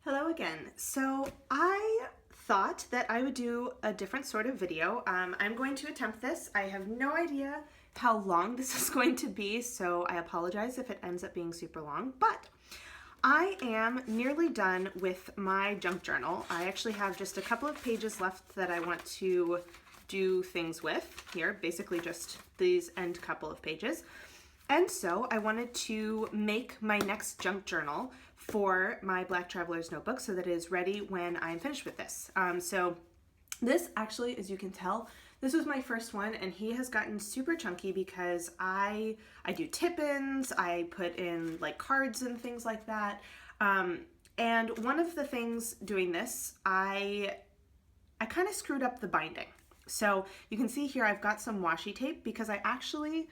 Hello again. So I thought that I would do a different sort of video. I'm going to attempt this. I have no idea how long this is going to be, so I apologize if it ends up being super long, but I am nearly done with my junk journal. I actually have just a couple of pages left that I want to do things with here, basically just these end couple of pages. And so I wanted to make my next junk journal for my Black Traveler's Notebook so that it is ready when I'm finished with this. So this actually, as you can tell, this was my first one, and he has gotten super chunky because I do tip-ins, I put in like cards and things like that. And one of the things doing this, I kind of screwed up the binding. So you can see here I've got some washi tape because I actually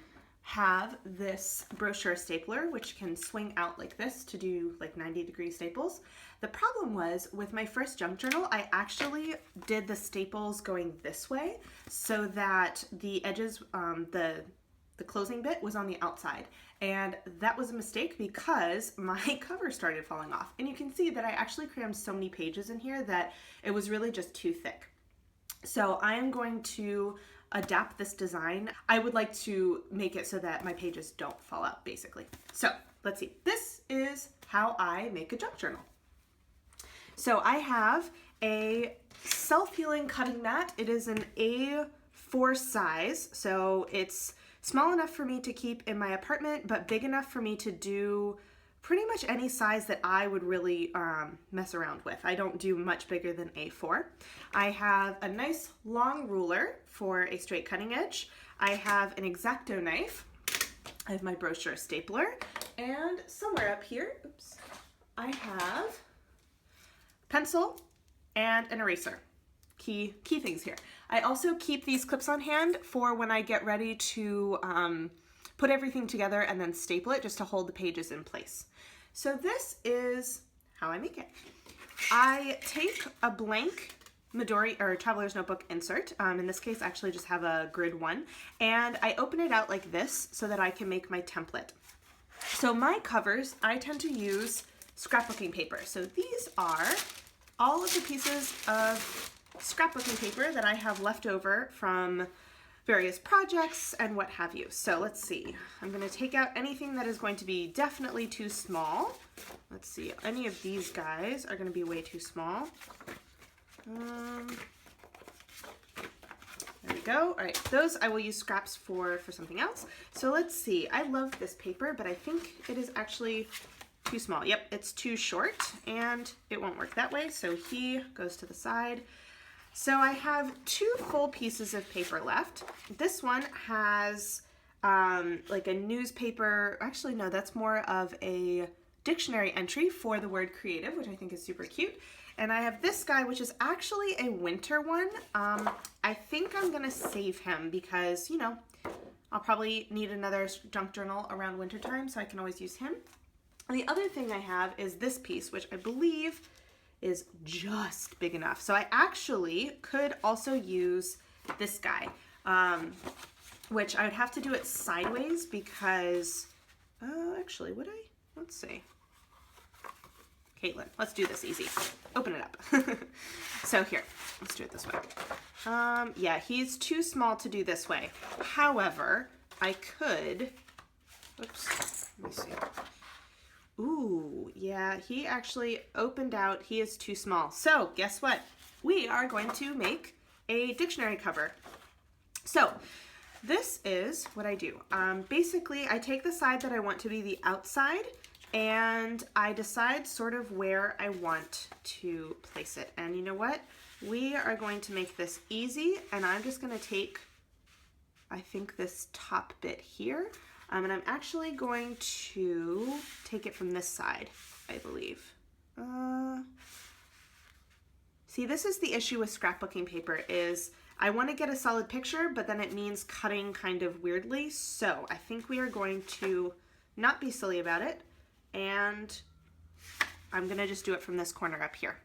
have this brochure stapler which can swing out like this to do like 90-degree staples. The problem was with my first junk journal, I actually did the staples going this way so that the edges, the closing bit was on the outside, and that was a mistake because my cover started falling off. And you can see that I actually crammed so many pages in here that it was really just too thick. So I am going to adapt this design. I would like to make it so that my pages don't fall out, basically. So let's see. This is how I make a junk journal. So I have a self-healing cutting mat. It is an A4 size, so it's small enough for me to keep in my apartment, but big enough for me to do pretty much any size that I would really mess around with. I don't do much bigger than A4. I have a nice long ruler for a straight cutting edge. I have an X-Acto knife. I have my brochure stapler. And somewhere up here, oops, I have pencil and an eraser. Key things here. I also keep these clips on hand for when I get ready to put everything together and then staple it just to hold the pages in place. So this is how I make it. I take a blank Midori or Traveler's Notebook insert. In this case, I actually just have a grid one, and I open it out like this so that I can make my template. So my covers, I tend to use scrapbooking paper. So these are all of the pieces of scrapbooking paper that I have left over from various projects and what have you. So let's see, I'm going to take out anything that is going to be definitely too small. Let's see, any of these guys are going to be way too small. There we go. All right, those I will use scraps for something else. So let's see, I love this paper, but I think it is actually too small. Yep, it's too short and it won't work that way. So he goes to the side. So I have two full pieces of paper left. This one has like a newspaper, actually no, that's more of a dictionary entry for the word creative, which I think is super cute. And I have this guy, which is actually a winter one. I think I'm gonna save him because, you know, I'll probably need another junk journal around winter time, so I can always use him. And the other thing I have is this piece, which I believe is just big enough. So I actually could also use this guy, which I would have to do it sideways because, actually, would I? Let's see. Caitlin, let's do this easy. Open it up. So here, let's do it this way. Yeah, he's too small to do this way. However, I could, oops, let me see. Ooh, yeah, he actually opened out. He is too small. So guess what? We are going to make a dictionary cover. So this is what I do. Basically, I take the side that I want to be the outside and I decide sort of where I want to place it. And you know what? We are going to make this easy, and I'm just going to take, I think, this top bit here. And I'm actually going to take it from this side, I believe. See, this is the issue with scrapbooking paper is I want to get a solid picture, but then it means cutting kind of weirdly. So I think we are going to not be silly about it. And I'm going to just do it from this corner up here.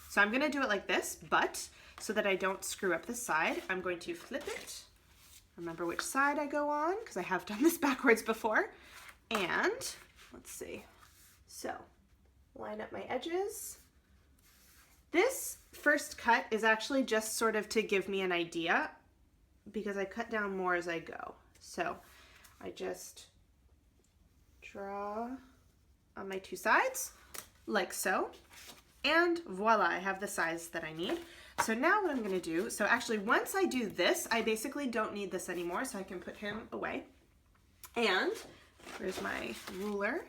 So I'm going to do it like this, but so that I don't screw up this side, I'm going to flip it. Remember which side I go on, because I have done this backwards before. And let's see. So line up my edges. This first cut is actually just sort of to give me an idea because I cut down more as I go. So I just draw on my two sides like so, and voila, I have the size that I need. So now what I'm gonna do, so actually once I do this, I basically don't need this anymore, so I can put him away. And here's my ruler.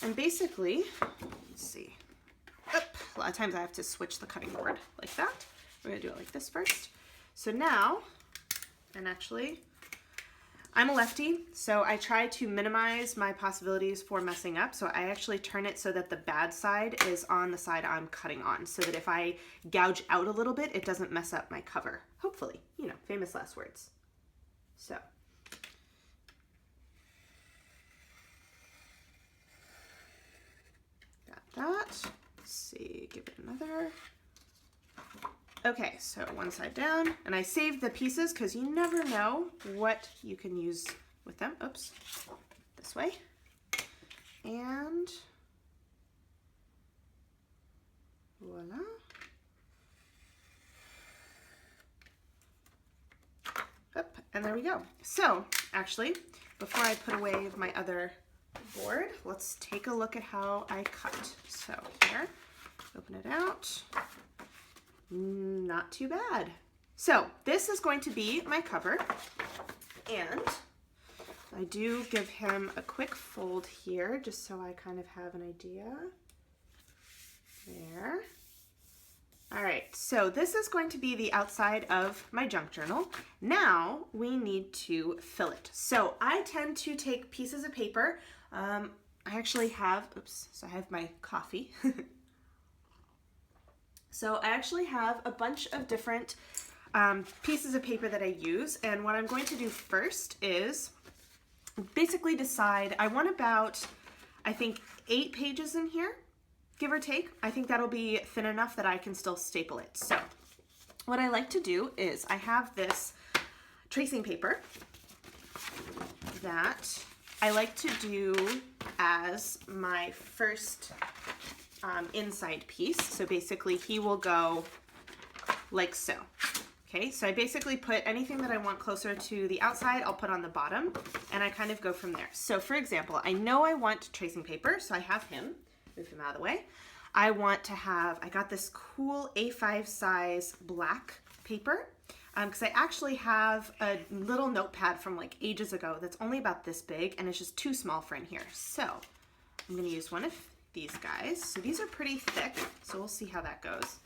And basically, let's see, a lot of times I have to switch the cutting board like that. We're gonna do it like this first. So now, and actually, I'm a lefty, so I try to minimize my possibilities for messing up. So I actually turn it so that the bad side is on the side I'm cutting on, so that if I gouge out a little bit, it doesn't mess up my cover. Hopefully, you know, famous last words. So. Got that. Let's see, give it another. Okay, so one side down, and I saved the pieces because you never know what you can use with them. Oops, this way. And voila. Up, and there we go. So actually, before I put away my other board, let's take a look at how I cut. So here, open it out. Not too bad. So this is going to be my cover, and I do give him a quick fold here just so I kind of have an idea. There. All right, so this is going to be the outside of my junk journal. Now we need to fill it. So I tend to take pieces of paper. I actually have, oops, so I have my coffee. So I actually have a bunch of different pieces of paper that I use, and what I'm going to do first is basically decide, I want about, I think 8 pages in here, give or take. I think that'll be thin enough that I can still staple it. So what I like to do is I have this tracing paper that I like to do as my first inside piece. So basically he will go like so. Okay, so I basically put anything that I want closer to the outside, I'll put on the bottom, and I kind of go from there. So for example, I know I want tracing paper, so I have him, move him out of the way. I want to have, I got this cool A5 size black paper, because I actually have a little notepad from like ages ago that's only about this big, and it's just too small for in here. So I'm gonna use one of these guys. So these are pretty thick, so we'll see how that goes.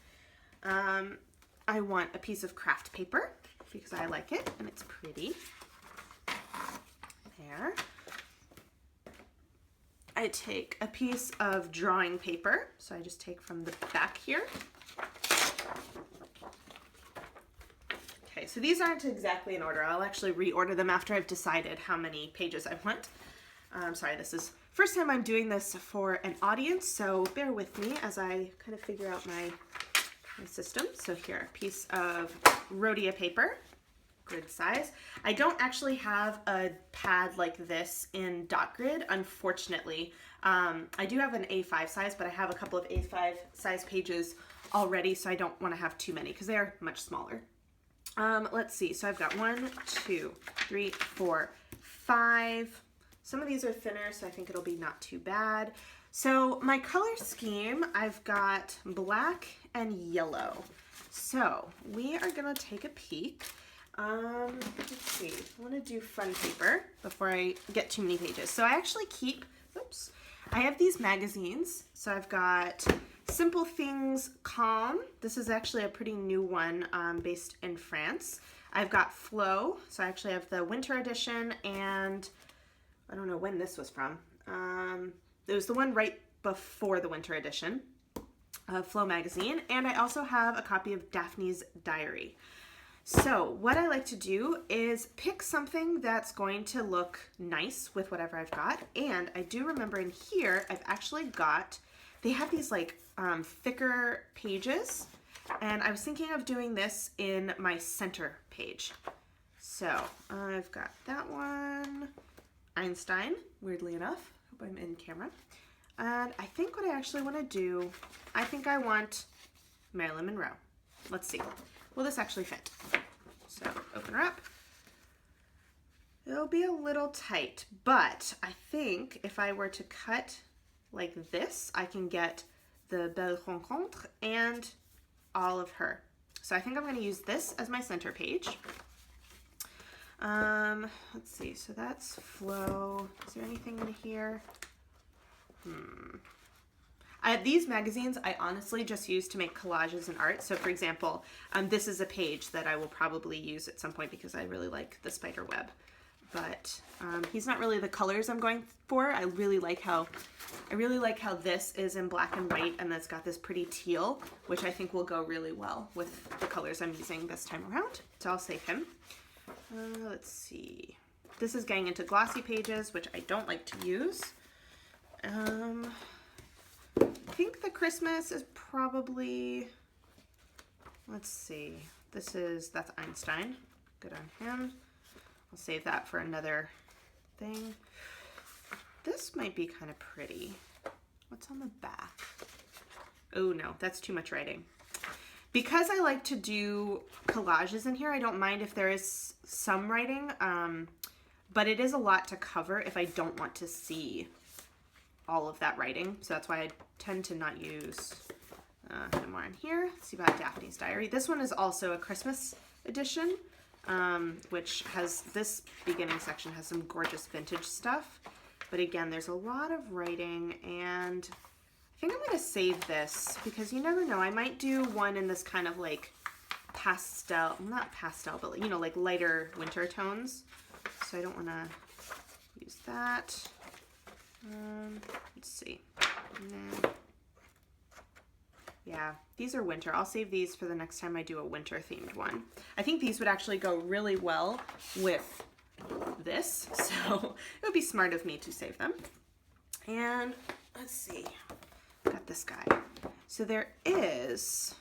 I want a piece of craft paper because I like it and it's pretty. There. I take a piece of drawing paper, so I just take from the back here. Okay, so these aren't exactly in order. I'll actually reorder them after I've decided how many pages I want. Sorry, this is first time I'm doing this for an audience, so bear with me as I kind of figure out my system. So here, a piece of rhodia paper, grid size. I don't actually have a pad like this in dot grid, unfortunately. I do have an A5 size, but I have a couple of A5 size pages already, so I don't want to have too many because they are much smaller. Let's see, so I've got 1, 2, 3, 4, 5. Some of these are thinner, so I think it'll be not too bad. So my color scheme, I've got black and yellow. So we are gonna take a peek. Let's see, I wanna do fun paper before I get too many pages. So I actually keep, oops, I have these magazines. So I've got Simple Things Calm. This is actually a pretty new one based in France. I've got Flow, so I actually have the winter edition, and I don't know when this was from. It was the one right before the winter edition of Flow magazine, and I also have a copy of Daphne's diary. So what I like to do is pick something that's going to look nice with whatever I've got, and I do remember in here I've actually got, they have these like thicker pages, and I was thinking of doing this in my center page. So I've got that one, Einstein, weirdly enough. Hope I'm in camera. And I think what I actually want to do, I think I want Marilyn Monroe. Let's see. Will this actually fit? So open her up. It'll be a little tight, but I think if I were to cut like this, I can get the Belle Rencontre and all of her. So I think I'm going to use this as my center page. Let's see, so that's Flo. Is there anything in here? These magazines I honestly just use to make collages and art. So for example, this is a page that I will probably use at some point because I really like the spider web. But he's not really the colors I'm going for. I really like how this is in black and white and it's got this pretty teal, which I think will go really well with the colors I'm using this time around. So I'll save him. Let's see. This is getting into glossy pages, which I don't like to use. I think the Christmas is probably, let's see. That's Einstein. Good on him. I'll save that for another thing. This might be kind of pretty. What's on the back? Oh no, that's too much writing. Because I like to do collages in here, I don't mind if there is some writing, but it is a lot to cover if I don't want to see all of that writing. So that's why I tend to not use no more in here. Let's see about Daphne's Diary. This one is also a Christmas edition, which has, this beginning section has some gorgeous vintage stuff. But again, there's a lot of writing, and I think I'm going to save this because you never know. I might do one in this kind of like pastel, not pastel, but you know, like lighter winter tones. So I don't want to use that. Let's see. Yeah, these are winter. I'll save these for the next time I do a winter themed one. I think these would actually go really well with this, so it would be smart of me to save them. And let's see, got this guy. So there is,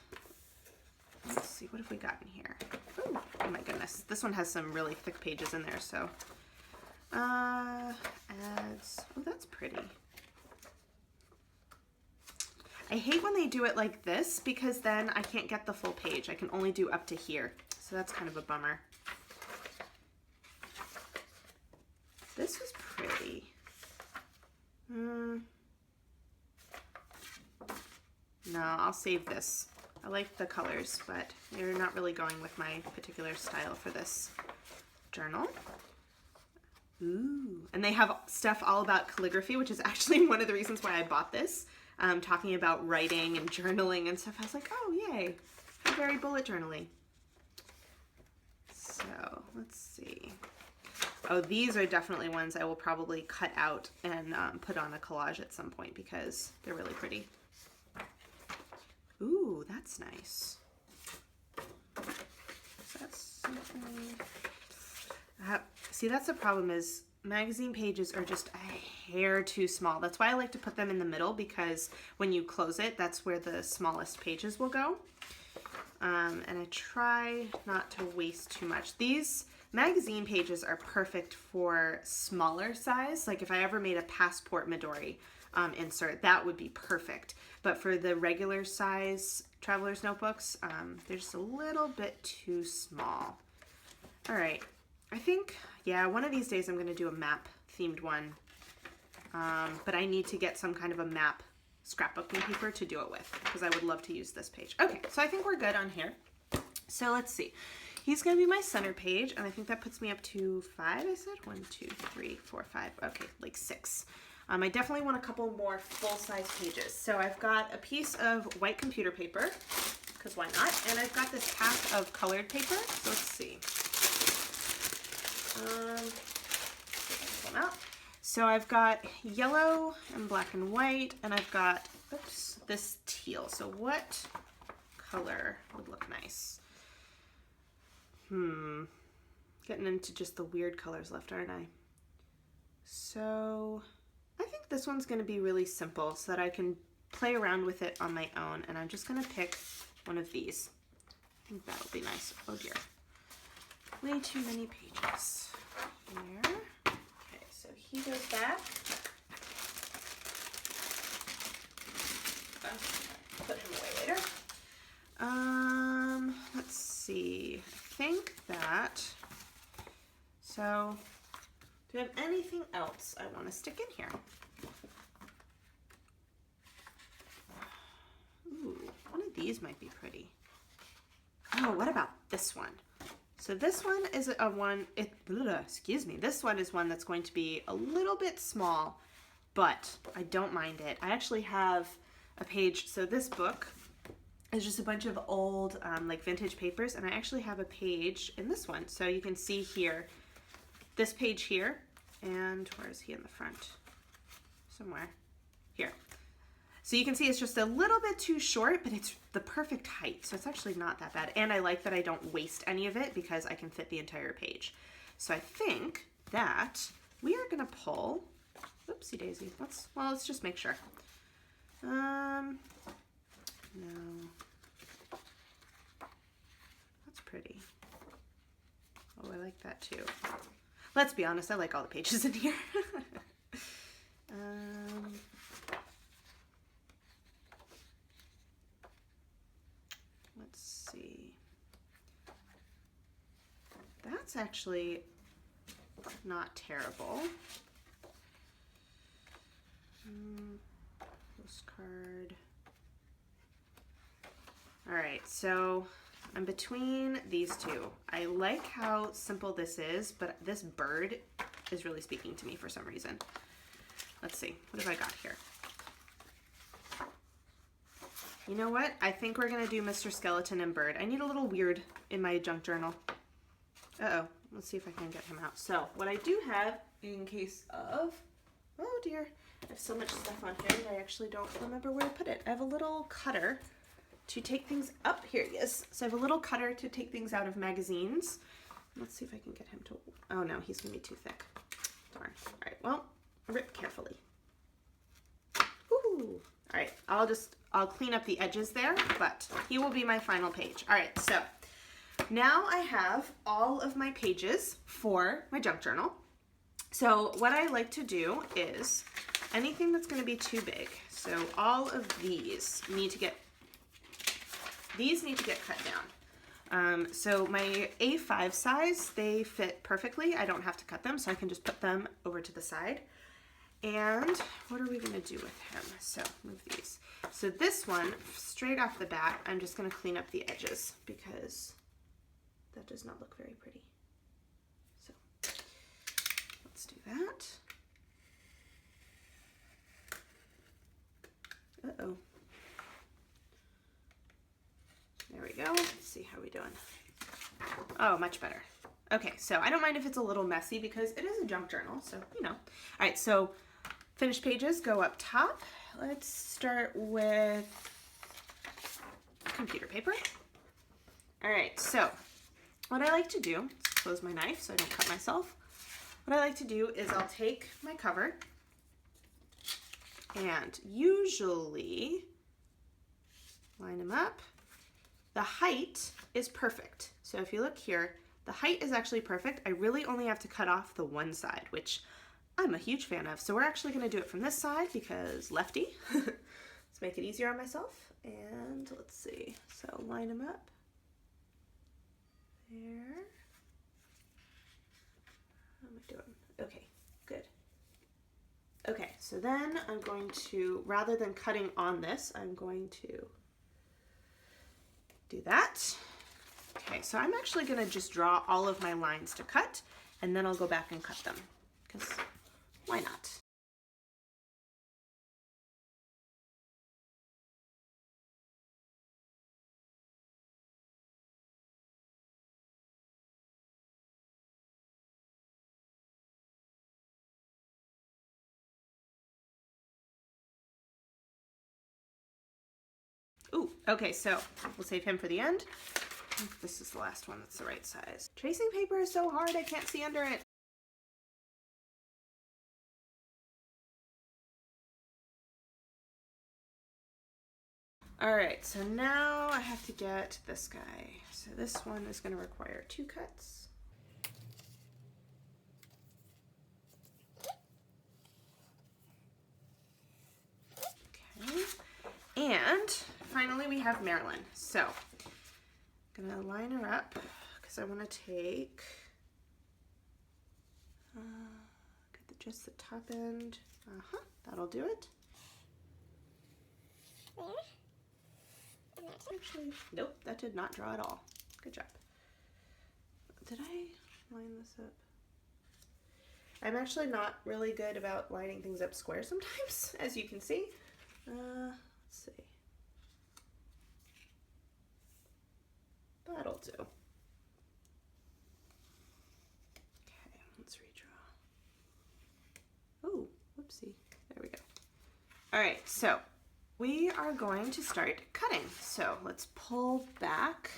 let's see, what have we got in here? Ooh, oh my goodness, this one has some really thick pages in there. So ads, oh, that's pretty. I hate when they do it like this because then I can't get the full page. I can only do up to here, so that's kind of a bummer. This was pretty. No, I'll save this. I like the colors, but they're not really going with my particular style for this journal. Ooh, and they have stuff all about calligraphy, which is actually one of the reasons why I bought this. Talking about writing and journaling and stuff. I was like, oh yay, how very bullet journaling. So let's see. Oh, these are definitely ones I will probably cut out and put on a collage at some point because they're really pretty. Ooh, that's nice. So that's something. See, that's the problem is magazine pages are just a hair too small. That's why I like to put them in the middle because when you close it, that's where the smallest pages will go. And I try not to waste too much. These magazine pages are perfect for smaller size. Like if I ever made a passport Midori insert, that would be perfect. But for the regular size traveler's notebooks, they're just a little bit too small. All right, I think, yeah, one of these days I'm going to do a map themed one. But I need to get some kind of a map scrapbooking paper to do it with because I would love to use this page. Okay, so I think we're good on here. So let's see. He's going to be my center page, and I think that puts me up to 5, I said? 1, 2, 3, 4, 5. Okay, like 6. I definitely want a couple more full-size pages. So I've got a piece of white computer paper, because why not? And I've got this pack of colored paper. So let's see. One out. So I've got yellow and black and white, and I've got, oops, this teal. So what color would look nice? Getting into just the weird colors left, aren't I? So I think this one's going to be really simple so that I can play around with it on my own, and I'm just going to pick one of these. I think that'll be nice. Oh dear. Way too many pages. Here. Okay, so he goes back. Put him away later. think that, so do we have anything else I want to stick in here? Ooh, one of these might be pretty. Oh, what about this one? So this one is this one is one that's going to be a little bit small, but I don't mind it. I actually have a page, so this book is just a bunch of old like vintage papers, and I actually have a page in this one. So you can see here, this page here, and where is he in the front? Somewhere here. So you can see it's just a little bit too short, but it's the perfect height. So it's actually not that bad. And I like that I don't waste any of it because I can fit the entire page. So I think that we are gonna pull, whoopsie daisy. Let's just make sure. No. That's pretty. Oh, I like that too. Let's be honest, I like all the pages in here. Let's see. That's actually not terrible. Postcard. All right, so I'm between these two. I like how simple this is, but this bird is really speaking to me for some reason. Let's see, what have I got here? You know what? I think we're gonna do Mr. Skeleton and Bird. I need a little weird in my junk journal. Uh-oh, let's see if I can get him out. So what I do have, in case of, oh dear, I have so much stuff on here that I actually don't remember where to put it. I have a little cutter to take things up. Here he is. So I have a little cutter to take things out of magazines. Let's see if I can get him to, oh no, he's gonna be too thick. Darn. All right, well, rip carefully. Ooh. All right, I'll clean up the edges there, but he will be my final page. All right, so now I have all of my pages for my junk journal. So what I like to do is anything that's gonna be too big, so all of these need to get cut down. So my A5 size, they fit perfectly. I don't have to cut them, so I can just put them over to the side. And what are we gonna do with him? So move these. So this one, straight off the bat, I'm just gonna clean up the edges because that does not look very pretty. So let's do that. Uh-oh. There we go. Let's see how we're doing. Oh, much better. Okay, so I don't mind if it's a little messy because it is a junk journal, so you know. All right, so finished pages go up top. Let's start with computer paper. All right, so what I like to do, let's close my knife so I don't cut myself. What I like to do is I'll take my cover and usually line them up. The height is perfect. So if you look here, the height is actually perfect. I really only have to cut off the one side, which I'm a huge fan of. So we're actually gonna do it from this side because lefty. Let's make it easier on myself. And let's see, so line them up. There. How am I doing? Okay, good. Okay, so then I'm going to, rather than cutting on this, I'm going to do that. Okay, so I'm actually gonna just draw all of my lines to cut, and then I'll go back and cut them, because why not? Ooh, okay, so we'll save him for the end. This is the last one that's the right size. Tracing paper is so hard, I can't see under it. All right, so now I have to get this guy. So this one is gonna require 2 cuts. Okay, and finally we have Marilyn. So I'm gonna line her up because because I want to take just the top end. That'll do it. Actually, nope, that did not draw at all. Good job. Did I line this up? I'm actually not really good about lining things up square sometimes, as you can see. Let's see. That'll do. Okay, let's redraw. Oh, whoopsie. There we go. All right, so we are going to start cutting. So let's pull back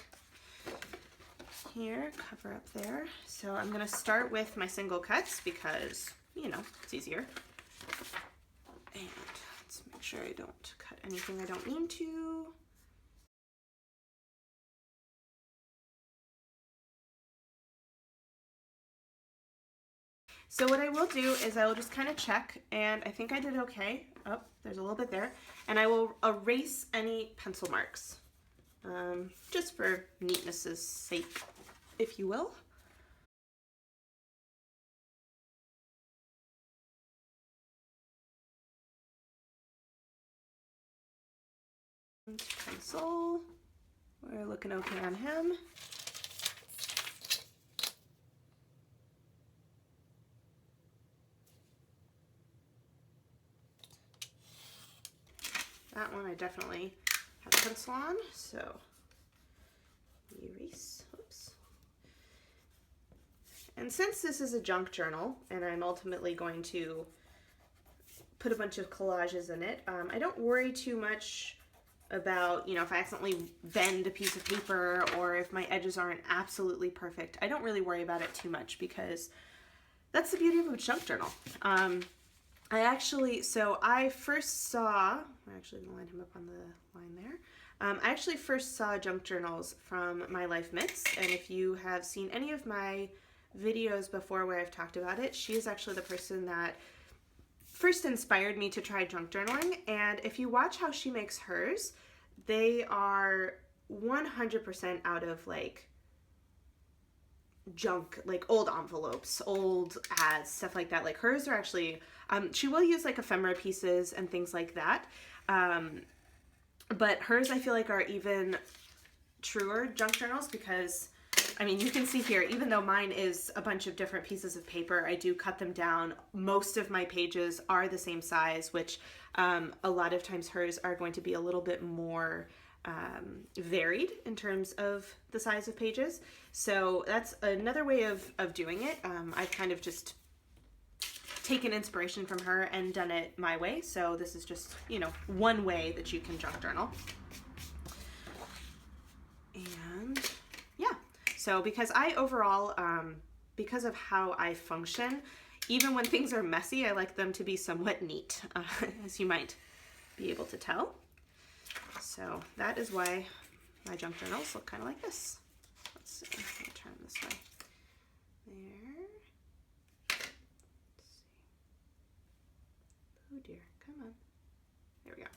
here, cover up there. So I'm going to start with my single cuts because, you know, it's easier. And let's make sure I don't cut anything I don't need to. So what I will do is I will just kind of check, and I think I did okay. Oh, there's a little bit there. And I will erase any pencil marks, just for neatness' sake, if you will. Pencil, we're looking okay on him. That one I definitely have pencil on, so erase, oops. And since this is a junk journal, and I'm ultimately going to put a bunch of collages in it, I don't worry too much about, you know, if I accidentally bend a piece of paper or if my edges aren't absolutely perfect. I don't really worry about it too much because that's the beauty of a junk journal. I first saw, I'm actually gonna line him up on the line there. I actually first saw junk journals from MyLifeMits, and if you have seen any of my videos before where I've talked about it, she is actually the person that first inspired me to try junk journaling. And if you watch how she makes hers, they are 100% out of like junk, like old envelopes, old ads, stuff like that. Like hers are actually, she will use like ephemera pieces and things like that. But hers I feel like are even truer junk journals because, I mean, you can see here, even though mine is a bunch of different pieces of paper, I do cut them down. Most of my pages are the same size, which a lot of times hers are going to be a little bit more varied in terms of the size of pages. So that's another way of doing it. I've kind of just taken inspiration from her and done it my way. So this is just, you know, one way that you can junk journal. And yeah, so because I overall, because of how I function, even when things are messy, I like them to be somewhat neat, as you might be able to tell. So that is why my junk journals look kind of like this. Let's see, I'm going to turn this way. There. Let's see. Oh dear, come on. There we go.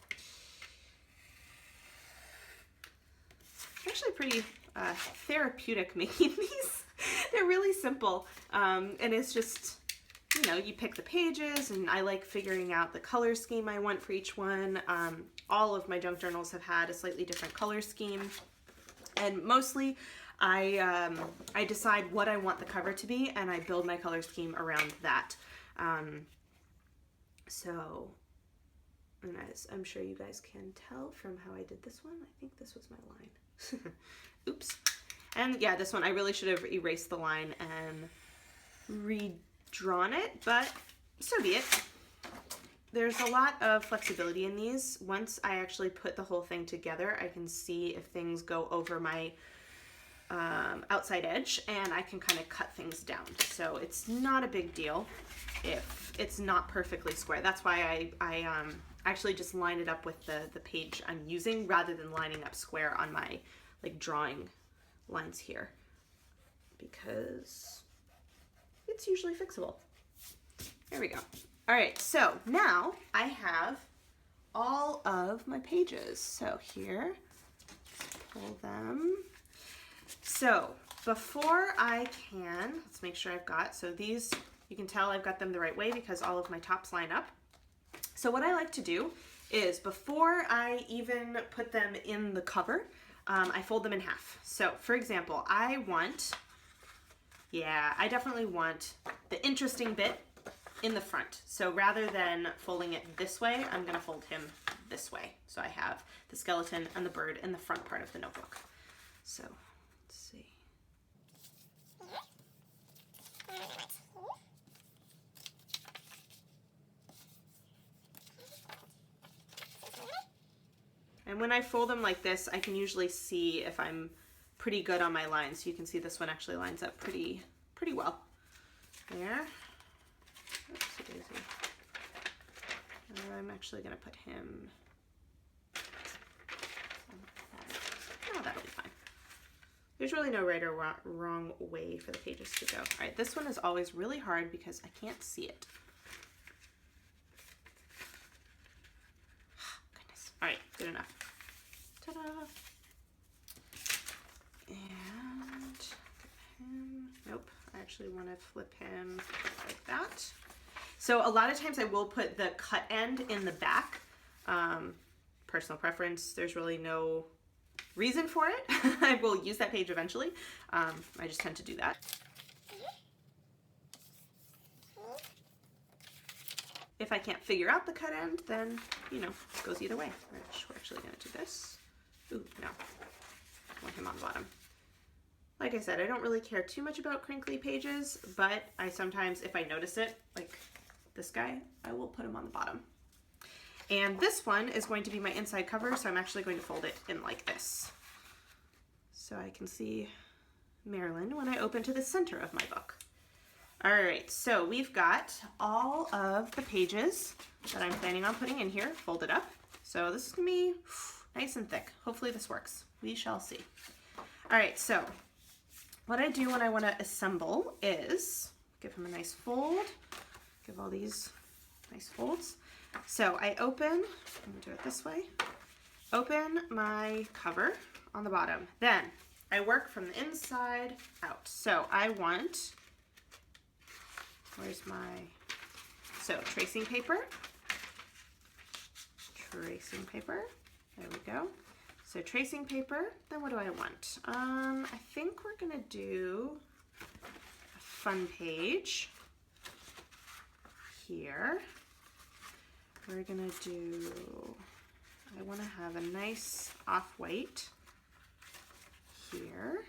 Actually pretty therapeutic making these. They're really simple, and it's just, you know, you pick the pages, and I like figuring out the color scheme I want for each one. All of my junk journals have had a slightly different color scheme, and mostly I decide what I want the cover to be, and I build my color scheme around that. So, and as I'm sure you guys can tell from how I did this one, I think this was my line. Oops. And yeah, this one I really should have erased the line and redrawn it, but so be it. There's a lot of flexibility in these. Once I actually put the whole thing together, I can see if things go over my outside edge, and I can kind of cut things down. So it's not a big deal if it's not perfectly square. That's why I actually just line it up with the page I'm using rather than lining up square on my like drawing lines here, because it's usually fixable. There we go. All right, so now I have all of my pages. So here, pull them. So before I can, let's make sure I've got, so these, you can tell I've got them the right way because all of my tops line up. So what I like to do is before I even put them in the cover, I fold them in half. So for example, I definitely want the interesting bit in the front. So rather than folding it this way, I'm gonna fold him this way. So I have the skeleton and the bird in the front part of the notebook. So let's see. And when I fold them like this, I can usually see if I'm pretty good on my lines. So you can see this one actually lines up pretty well. There. Oopsie daisy. I'm actually going to put him. Oh, that'll be fine. There's really no right or wrong way for the pages to go. All right, this one is always really hard because I can't see it. Goodness. All right, good enough. Ta-da! And him. Nope, I actually want to flip him like that. So a lot of times I will put the cut end in the back. Personal preference, there's really no reason for it. I will use that page eventually. I just tend to do that. If I can't figure out the cut end, then, you know, it goes either way. We're actually going to do this. Ooh, no. I want him on the bottom. Like I said, I don't really care too much about crinkly pages, but I sometimes, if I notice it, like this guy, I will put him on the bottom. And this one is going to be my inside cover, so I'm actually going to fold it in like this. So I can see Marilyn when I open to the center of my book. All right, so we've got all of the pages that I'm planning on putting in here folded up. So this is gonna be nice and thick. Hopefully this works. We shall see. All right, so what I do when I want to assemble is give him a nice fold, give all these nice folds. So I open, I'm gonna do it this way, open my cover on the bottom. Then I work from the inside out. So I want, where's my, so tracing paper, there we go. So tracing paper, then what do I want? I think we're gonna do a fun page here. We're gonna do, I wanna have a nice off-white here.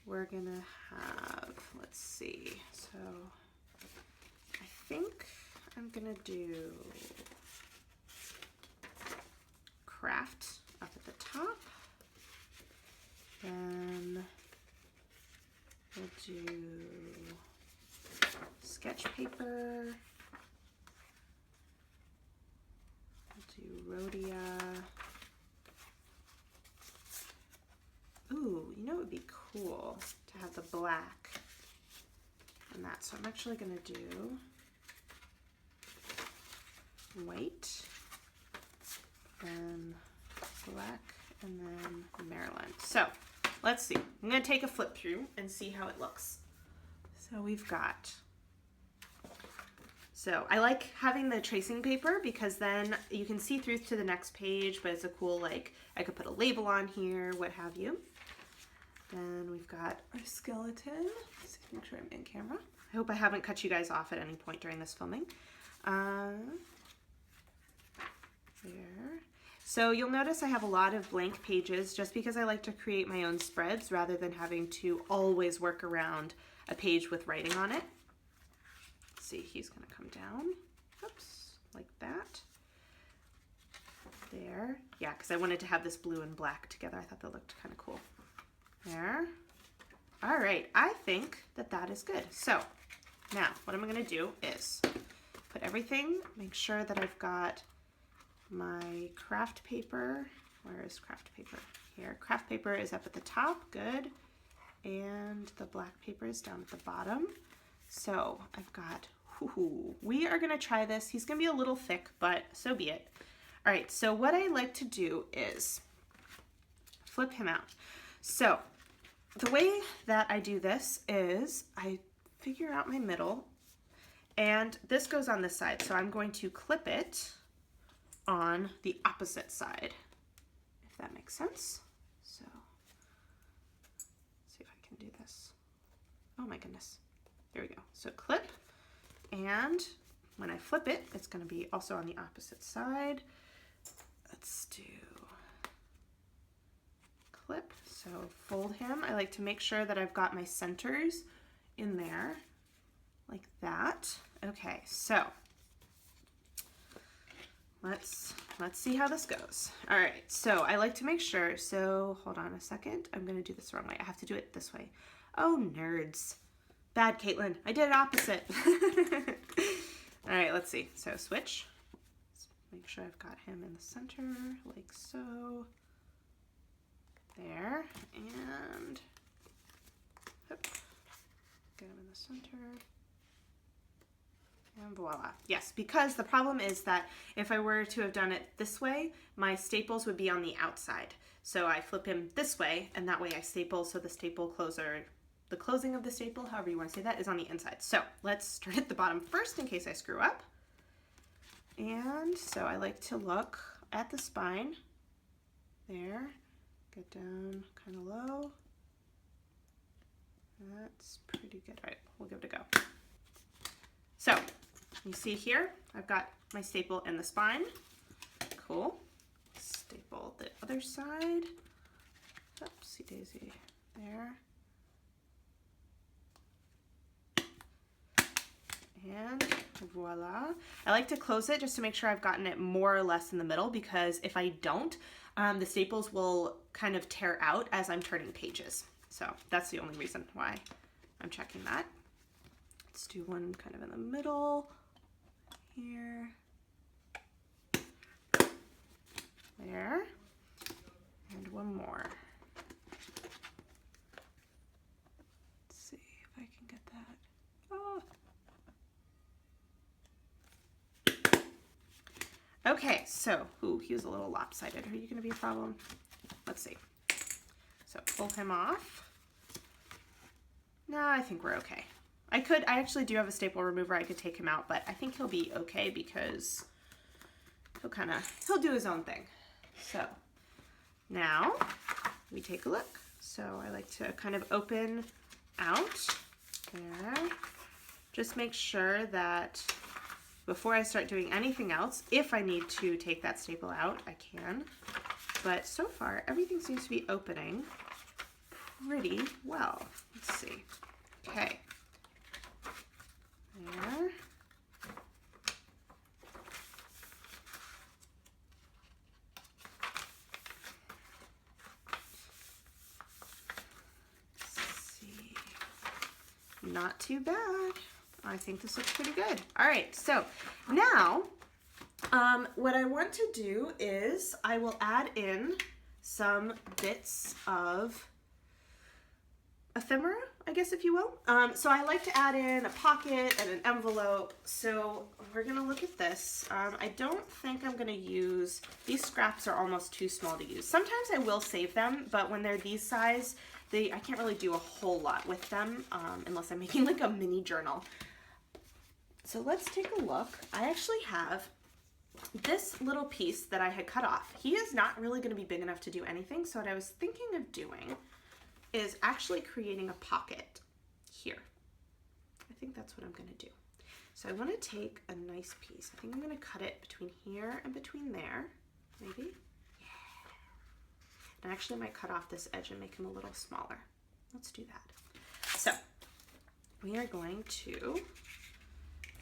We're gonna have, let's see, so I think I'm gonna do craft up at the top. Then we'll do sketch paper. We'll do rhodia. Ooh, you know it would be cool to have the black and that. So I'm actually gonna do white, then black, and then Maryland. So let's see. I'm gonna take a flip through and see how it looks. So we've got, so I like having the tracing paper because then you can see through to the next page, but it's a cool, like, I could put a label on here, what have you. Then we've got our skeleton. Let's see, make sure I'm in camera. I hope I haven't cut you guys off at any point during this filming. There. So you'll notice I have a lot of blank pages just because I like to create my own spreads rather than having to always work around a page with writing on it. Let's see, he's gonna come down, oops, like that. There, yeah, because I wanted to have this blue and black together. I thought that looked kind of cool. There. All right, I think that that is good. So now what I'm gonna do is put everything, make sure that I've got my craft paper. Where is craft paper? Here. Craft paper is up at the top, good. And the black paper is down at the bottom. So I've got, we are gonna try this. He's gonna be a little thick, but so be it. All right, so what I like to do is flip him out. So the way that I do this is I figure out my middle, and this goes on this side, so I'm going to clip it on the opposite side, if that makes sense. So, let's see if I can do this. Oh my goodness. There we go. So clip, and when I flip it, it's going to be also on the opposite side. Let's do clip. So fold him. I like to make sure that I've got my centers in there like that. Okay, so let's see how this goes. All right, so I like to make sure, so hold on a second. I'm gonna do this the wrong way. I have to do it this way. Oh, nerds. Bad, Caitlin. I did it opposite. All right, let's see. So switch. Let's make sure I've got him in the center, like so. There, and hop, get him in the center. And voila. Yes, because the problem is that if I were to have done it this way, my staples would be on the outside. So I flip him this way, and that way I staple, so the staple closer, the closing of the staple, however you want to say that, is on the inside. So let's start at the bottom first in case I screw up. And so I like to look at the spine. There. Get down kind of low. That's pretty good. All right, we'll give it a go. So you see here, I've got my staple in the spine. Cool. Staple the other side. Oopsie daisy. There. And voila. I like to close it just to make sure I've gotten it more or less in the middle, because if I don't, the staples will kind of tear out as I'm turning pages. So that's the only reason why I'm checking that. Let's do one kind of in the middle here. There. And one more. Let's see if I can get that. Oh. Okay, so, ooh, he was a little lopsided. Are you going to be a problem? Let's see. So pull him off. No, I think we're okay. I actually do have a staple remover. I could take him out, but I think he'll be okay because he'll do his own thing. So now we take a look. So I like to kind of open out there. Just make sure that before I start doing anything else, if I need to take that staple out, I can. But so far, everything seems to be opening pretty well. Let's see. Okay. There. Let's see. Not too bad. I think this looks pretty good. All right, so now what I want to do is I will add in some bits of ephemera, I guess, if you will. So I like to add in a pocket and an envelope. So we're gonna look at this. I don't think I'm gonna use, these scraps are almost too small to use. Sometimes I will save them, but when they're these size, I can't really do a whole lot with them unless I'm making like a mini journal. So let's take a look. I actually have this little piece that I had cut off. He is not really gonna be big enough to do anything, so what I was thinking of doing is actually creating a pocket here. I think that's what I'm gonna do. So I wanna take a nice piece. I think I'm gonna cut it between here and between there, maybe. Yeah. And I actually might cut off this edge and make him a little smaller. Let's do that. So we are going to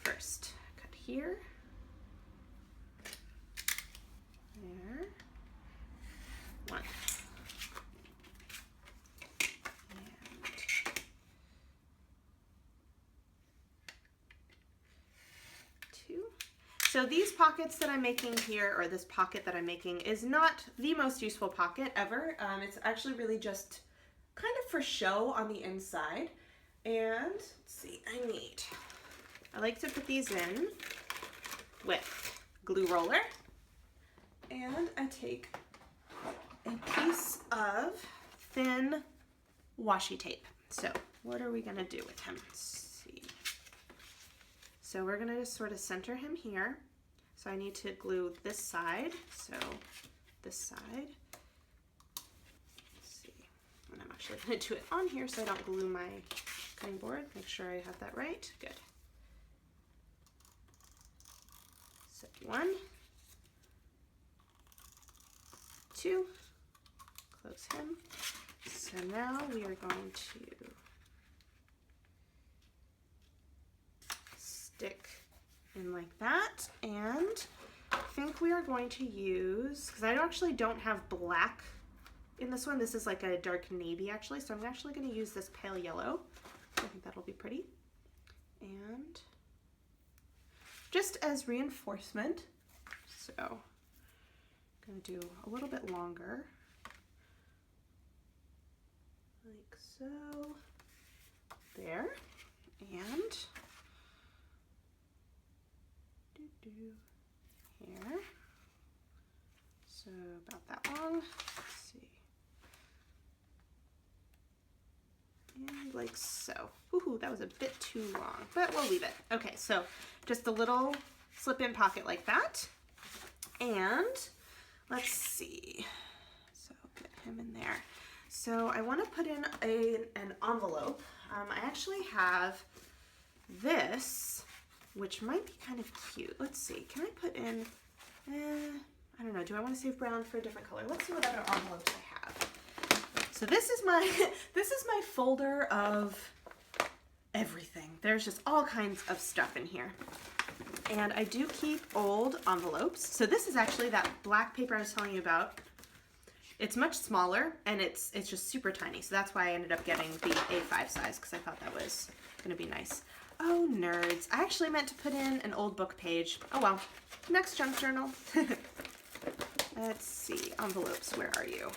first cut here, there, one, and two. So these pockets that I'm making here, or this pocket that I'm making, is not the most useful pocket ever. It's actually really just kind of for show on the inside. And let's see, I like to put these in with glue roller, and I take a piece of thin washi tape. So what are we gonna do with him? Let's see. So we're gonna just sort of center him here. So I need to glue this side. So this side. Let's see. And I'm actually gonna do it on here so I don't glue my cutting board. Make sure I have that right. Good. So 1, 2, close him. So now we are going to stick in like that, and I think we are going to use, because I actually don't have black in this one, this is like a dark navy actually, so I'm actually going to use this pale yellow. I think that'll be pretty. And just as reinforcement, so I'm going to do a little bit longer, like so, there, and here, so about that long, let's see, and like so. Woohoo, that was a bit too long, but we'll leave it. Okay, so just a little slip-in pocket like that, and let's see, so get him in there. So I want to put in an envelope. I actually have this, which might be kind of cute. Let's see, can I put in, I don't know, do I want to save brown for a different color? Let's see what other envelopes I have. So this is my, this is my folder of everything. There's just all kinds of stuff in here. And I do keep old envelopes. So this is actually that black paper I was telling you about. It's much smaller and it's just super tiny. So that's why I ended up getting the A5 size, because I thought that was gonna be nice. Oh, nerds. I actually meant to put in an old book page. Oh well, next junk journal. Let's see, envelopes, where are you?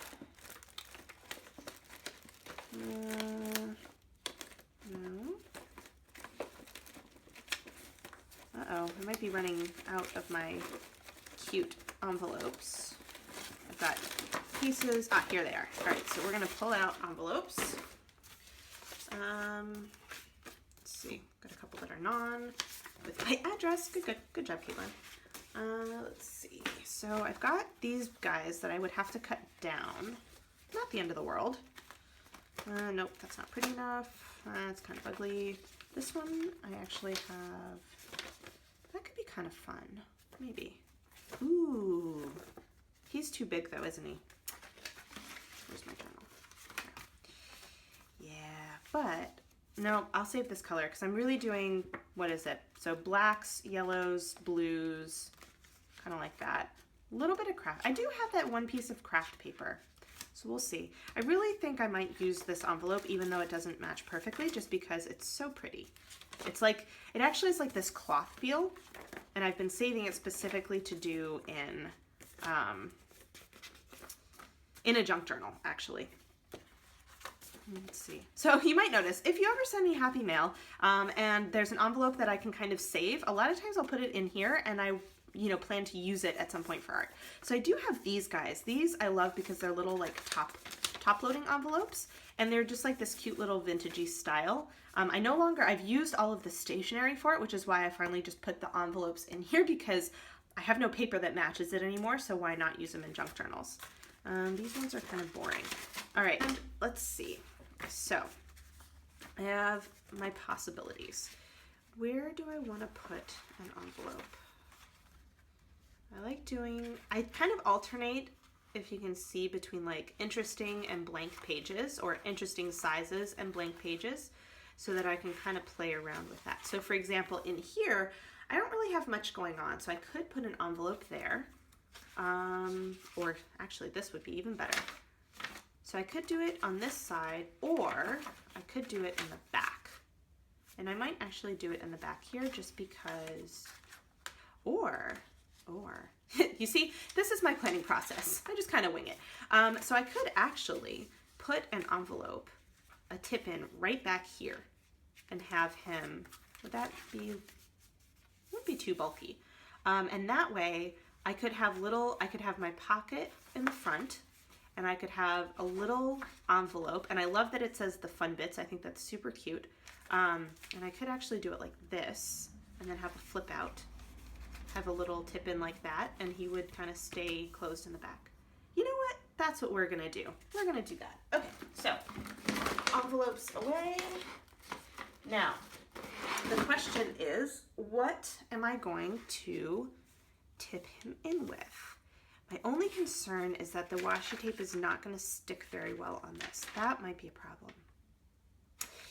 No. Uh-oh, I might be running out of my cute envelopes. I've got pieces, here they are. All right, so we're gonna pull out envelopes. Let's see, got a couple that are non, with my address. Good job, Caitlin. Let's see, so I've got these guys that I would have to cut down. Not the end of the world. Nope, that's not pretty enough. It's kind of ugly. This one, I actually have, that could be kind of fun, maybe. Ooh, he's too big though, isn't he? Where's my journal? Yeah, but no, I'll save this color because I'm really doing, what is it? So blacks, yellows, blues, kind of like that. A little bit of craft. I do have that one piece of craft paper, so we'll see. I really think I might use this envelope even though it doesn't match perfectly, just because it's so pretty. It's like, it actually is like this cloth feel, and I've been saving it specifically to do in a junk journal, actually. Let's see. So you might notice, if you ever send me happy mail and there's an envelope that I can kind of save, a lot of times I'll put it in here and I plan to use it at some point for art. So I do have these guys. These I love because they're little like top loading envelopes, and they're just like this cute little vintagey style. I've used all of the stationery for it, which is why I finally just put the envelopes in here, because I have no paper that matches it anymore, so why not use them in junk journals? These ones are kind of boring. All right, and let's see. So I have my possibilities. Where do I want to put an envelope? I kind of alternate, if you can see, between like interesting and blank pages, or interesting sizes and blank pages, so that I can kind of play around with that. So for example, in here, I don't really have much going on, so I could put an envelope there. Or actually this would be even better. So I could do it on this side, or I could do it in the back. And I might actually do it in the back here just because, or, you see, this is my planning process. I just kind of wing it. So I could actually put an envelope, a tip in right back here, and have him, wouldn't be too bulky. And that way I could have my pocket in the front, and I could have a little envelope, and I love that it says the fun bits. I think that's super cute. And I could actually do it like this and then have a flip out, have a little tip in like that, and he would kind of stay closed in the back. You know what? That's what we're gonna do. We're gonna do that. Okay, so envelopes away. Now, the question is, what am I going to tip him in with? My only concern is that the washi tape is not going to stick very well on this. That might be a problem.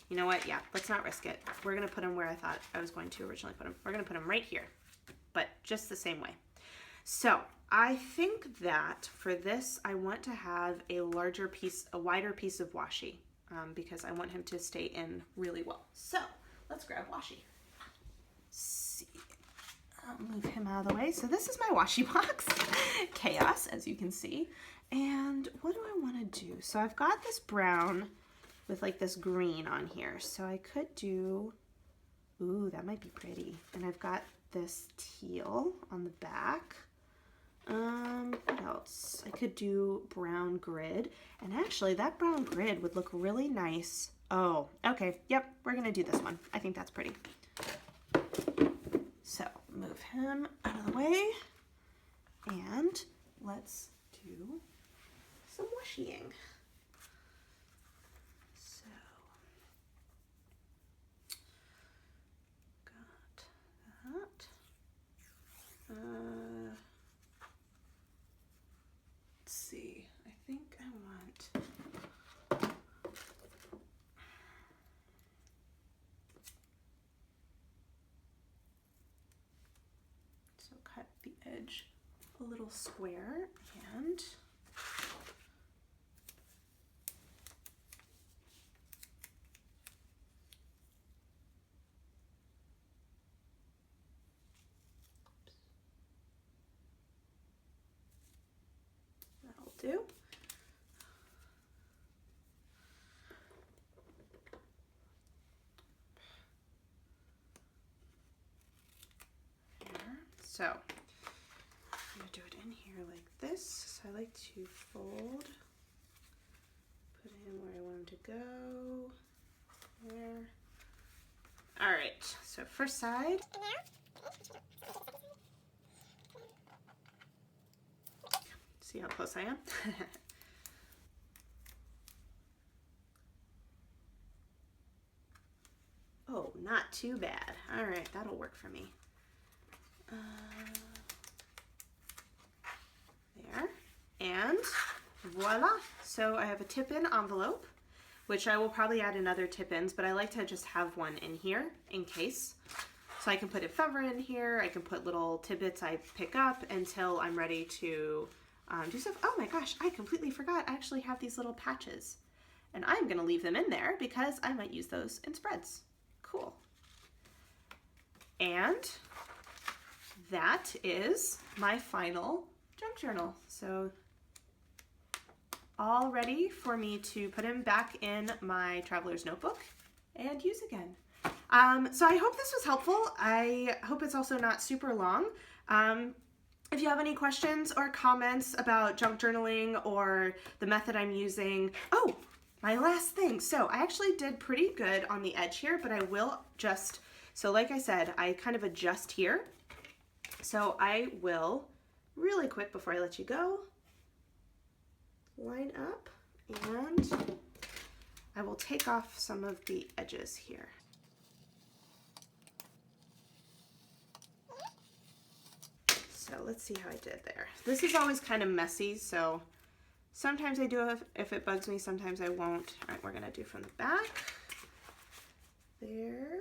You know what? Yeah, let's not risk it. We're going to put him where I thought I was going to originally put him. We're going to put him right here, but just the same way. So I think that for this, I want to have a larger piece, a wider piece of washi, because I want him to stay in really well. So let's grab washi. See. I'll move him out of the way. So this is my washi box. Chaos, as you can see. And what do I want to do? So I've got this brown with like this green on here. So I could do, ooh, that might be pretty. And I've got this teal on the back. What else? I could do brown grid. And actually that brown grid would look really nice. Oh, okay. Yep, we're gonna do this one. I think that's pretty. So move him out of the way, and let's do some washying. So got that. Let's see. I think I want. Cut the edge a little square, and that'll do. So I'm going to do it in here like this. So I like to fold, put him where I want him to go, there. All right, so first side. See how close I am? Oh, not too bad. All right, that'll work for me. There, and voila. So I have a tip-in envelope, which I will probably add another tip-ins, but I like to just have one in here in case. So I can put ephemera in here, I can put little tidbits I pick up until I'm ready to do stuff. Oh my gosh, I completely forgot I actually have these little patches, and I'm gonna leave them in there because I might use those in spreads. Cool. And that is my final junk journal. So all ready for me to put him back in my traveler's notebook and use again. So I hope this was helpful. I hope it's also not super long. If you have any questions or comments about junk journaling or the method I'm using, oh, my last thing. So I actually did pretty good on the edge here, but I will just, so like I said, I kind of adjust here. So I will, really quick before I let you go, line up, and I will take off some of the edges here. So let's see how I did there. This is always kind of messy, so sometimes I do it if it bugs me, sometimes I won't. All right, we're gonna do from the back. There.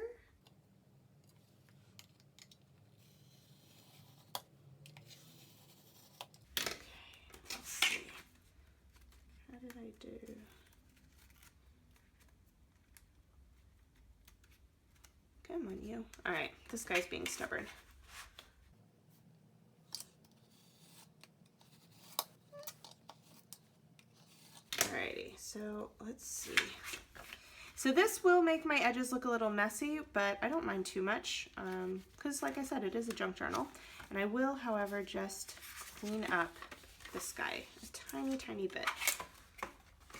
Okay, let's see. How did I do? Come on, you. All right, this guy's being stubborn. Alrighty, so let's see. So this will make my edges look a little messy, but I don't mind too much because like I said, it is a junk journal. And I will, however, just clean up this guy a tiny, tiny bit.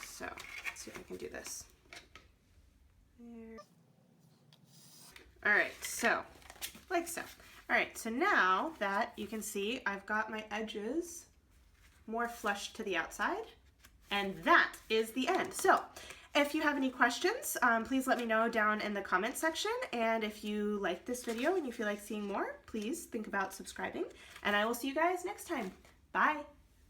So let's see if I can do this. There. All right, so like so. All right, so now that you can see I've got my edges more flush to the outside, and that is the end. So if you have any questions, please let me know down in the comment section, and if you like this video and you feel like seeing more, please think about subscribing, and I will see you guys next time. Bye.